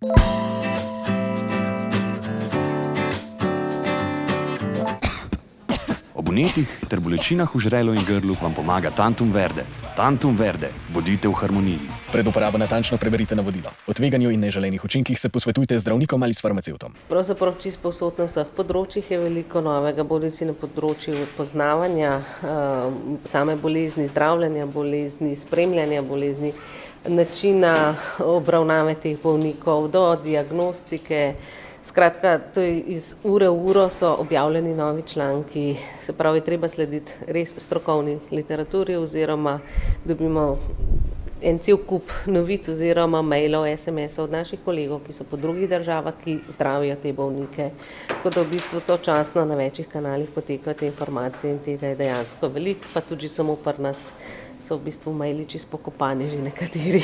Ob vnetih ter bolečinah v žrelu in grlu vam pomaga Tantum Verde. Tantum Verde, bodite v harmoniji. Pred uporabo natančno preberite navodila. O tveganju in neželenih učinkih se posvetujte z zdravnikom ali s farmacevtom. Pravzaprav čisto povsod na vseh področjih je veliko novega, bodisi na področju poznavanja same bolezni, zdravljenja bolezni, spremljanja bolezni, načina obravnave teh bolnikov do diagnostike. Skratka, to je iz ure v uro so objavljeni novi članki, se pravi, treba slediti res strokovni literaturi oziroma dobimo en cel kup novic oziroma mailov, SMS-ov od naših kolegov, ki so po drugih državah, ki zdravijo te bolnike. Tako da v bistvu sočasno na večjih kanalih potekajo te informacije in tega je dejansko veliko, pa tudi samo pri nas so v bistvu maili čisto pokopani že nekateri.